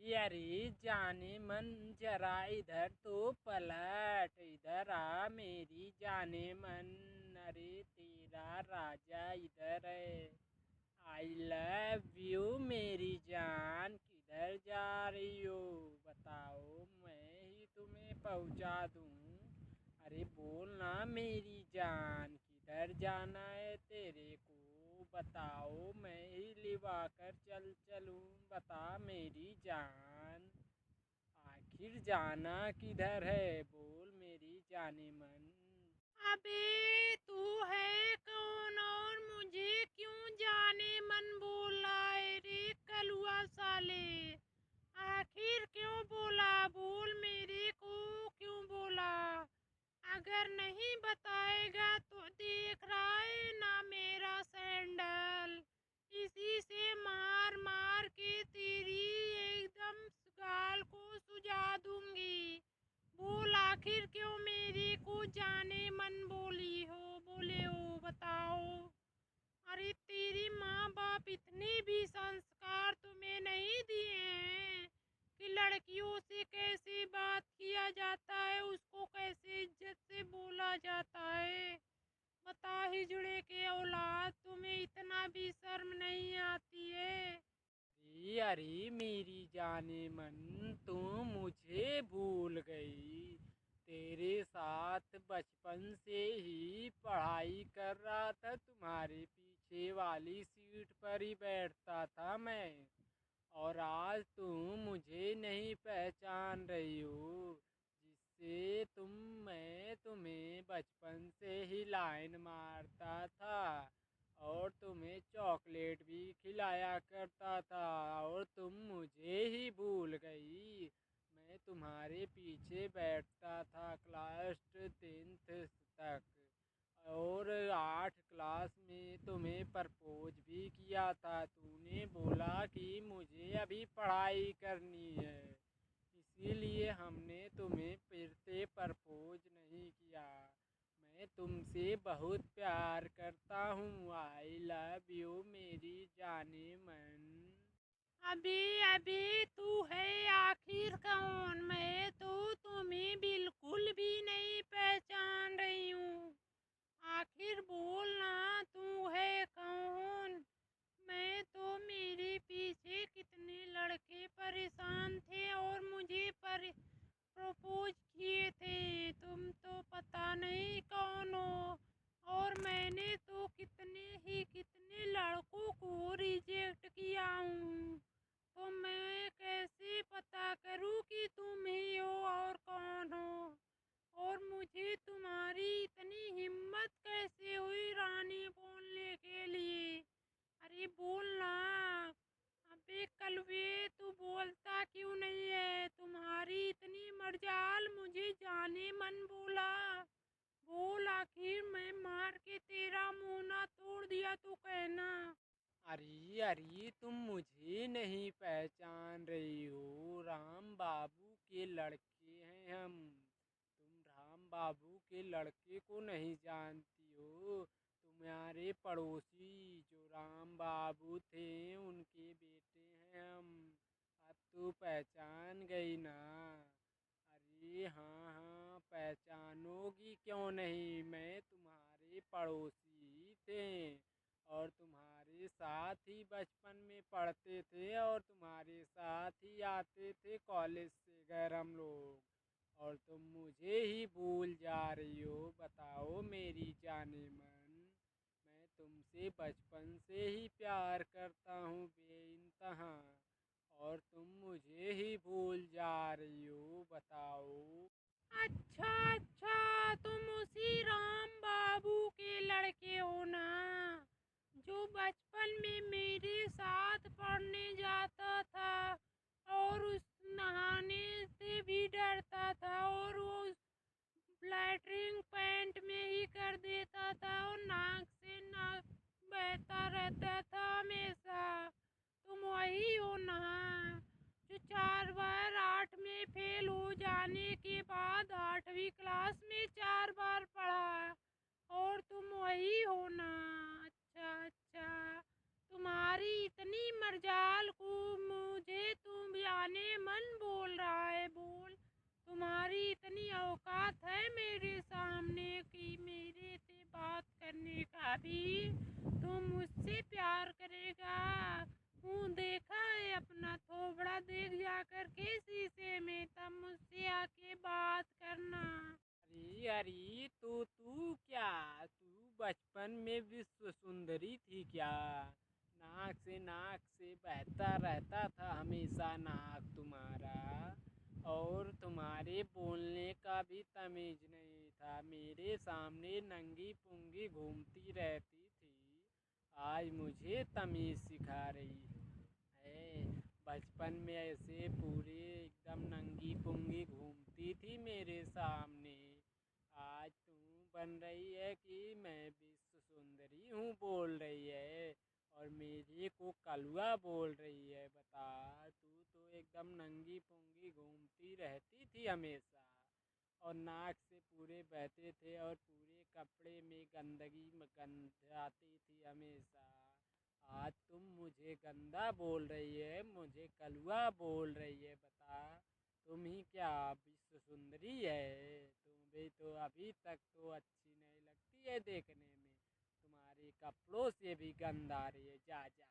अरे जाने मन जरा इधर तो पलट, इधर आ मेरी जाने मन। अरे तेरा राजा इधर है। आई लव यू मेरी जान, किधर जा रही हो बताओ, मैं ही तुम्हें पहुंचा दूं। अरे बोलना मेरी जान, किधर जाना है तेरे को बताओ, मैं ही लिवा कर चलूं। बता मेरी जान, आखिर जाना किधर है, बोल मेरी जाने मन। अबे तू है कौन और मुझे क्यों जाने मन बोला है रे कलुआ साले। आखिर क्यों बोला, बोल मेरे को क्यों बोला। अगर नहीं बताएगा तो देख रहा है ना मेरा सैंडल, इसी से मार मार के तेरी एकदम गाल को सुझा दूंगी। बोल आखिर क्यों मेरे को जाने मन बोले हो बताओ। अरे तेरी माँ बाप इतने भी संस्कार तुम्हें नहीं दिए हैं कि लड़कियों से कैसे बात किया जाता है, उसको कैसे इज्जत से बोला जाता है। बता हिजड़े के औलाद, तुम्हें इतना भी शर्म नहीं आती है। अरे मेरी जाने मन, तुम मुझे भूल गई। तेरे साथ बचपन से ही पढ़ाई कर रहा था, तुम्हारे पीछे वाली सीट पर ही बैठता था मैं। और आज तुम मुझे नहीं पहचान रही हो, जिससे मैं तुम्हें बचपन से ही लाइन मारता था और तुम्हें चॉकलेट भी खिलाया करता था, और तुम मुझे ही भूल गई। मैं तुम्हारे पीछे बैठता था क्लास 10th तक, और 8 क्लास में तुम्हें प्रपोज भी किया था। तूने बोला कि मुझे अभी पढ़ाई करनी है, इसीलिए हमने तुम्हें फिर से प्रपोज नहीं किया। मैं तुमसे बहुत प्यार करता हूँ, आई लव यू मेरी जाने मन। अबे अबे तू है आखिर कौन, मैं तो तुम्हें बिल्कुल भी नहीं पहचान रही हूँ। आखिर बोलना तू है कौन। मैं तो मेरे पीछे कितने लड़के परेशान थे और मुझे प्रपोज किए थे, तुम तो पता नहीं कौन हो। और मैंने तो कितने लड़कों को रिजेक्ट किया हूँ। तो मैं कैसे पता करूँ कि तुम ही हो और कौन हो। और मुझे तुम्हारी इतनी हिम्मत कैसे हुई रानी बोलने के लिए। अरे बोलना। अबे कलवे तू बोलता क्यों नहीं है, तुम्हारी इतनी मर्जाल मुझे जाने मन बोला। बोल आखिर मैं मार के तेरा मुंह ना तोड़ दिया तो कहना। अरे अरे तुम मुझे नहीं पहचान रही हो, राम बाबू के लड़के हैं हम। तुम राम बाबू के लड़के को नहीं जानती हो। तुम्हारे पड़ोसी जो राम बाबू थे, उनके बेटे हैं हम। अब तो पहचान गई ना। अरे हाँ हाँ, पहचानोगी क्यों नहीं, मैं तुम्हारे पड़ोसी ही थे, और तुम्हारे साथ ही बचपन में पढ़ते थे, और तुम्हारे साथ ही आते थे कॉलेज से घर हम लोग, और तुम मुझे ही भूल जा रही हो बताओ मेरी जाने मन। मैं तुमसे बचपन से ही प्यार करता हूँ बेइंतहा, और तुम मुझे ही भूल जा रही हो बताओ। अच्छा अच्छा, तुम उसी राम बाबू के लड़के हो ना, जो बचपन में मेरे साथ पढ़ने जाता था और उस नहाने से भी डरता था, और वो लैट्रिन पैंट में ही कर देता था और नाक से नाक बहता रहता था हमेशा। तुम वही हो ना, जो 4 बार 8 में फेल हो जाने के बाद 8वीं क्लास में 4 बार पढ़ा, और तुम वही हो ना। अच्छा अच्छा, तुम्हारी इतनी मर्जाल को मुझे तुम जाने में मन बोल रहा है बोल। तुम्हारी इतनी औकात है मेरे सामने कि मेरे से बात करने का भी। तुम मुझसे प्यार करेगा? मुँह देखा है अपना? थोबड़ा देख जा कर के शीशे में, तब मुझसे आके बात करना। अरे अरे, तू क्या, तू बचपन में विश्व सुंदरी थी क्या? नाक से बहता रहता था हमेशा नाक तुम्हारा, और तुम्हारे बोलने का भी तमीज नहीं था। मेरे सामने नंगी पुंगी घूमती रहती थी, आज मुझे तमीज सिखा रही है। बचपन में ऐसे पूरे एकदम नंगी पुंगी घूमती थी मेरे सामने, आज तू बन रही है कि मैं विश्व सुंदरी हूँ बोल रही है, और मेरे को कलुआ बोल रही है। बता, तू तो एकदम नंगी पुंगी घूमती रहती थी हमेशा, और नाक से पूरे बहते थे, और पूरे कपड़े में गंदगी गंध आती थी हमेशा। आज तुम मुझे गंदा बोल रही है, मुझे कलुआ बोल रही है। बता, तुम ही क्या विश्व सुंदरी है? तुम भी तो अभी तक तो अच्छी नहीं लगती है देखने में, तुम्हारे कपड़ों से भी गंध आ रही है। जा जा।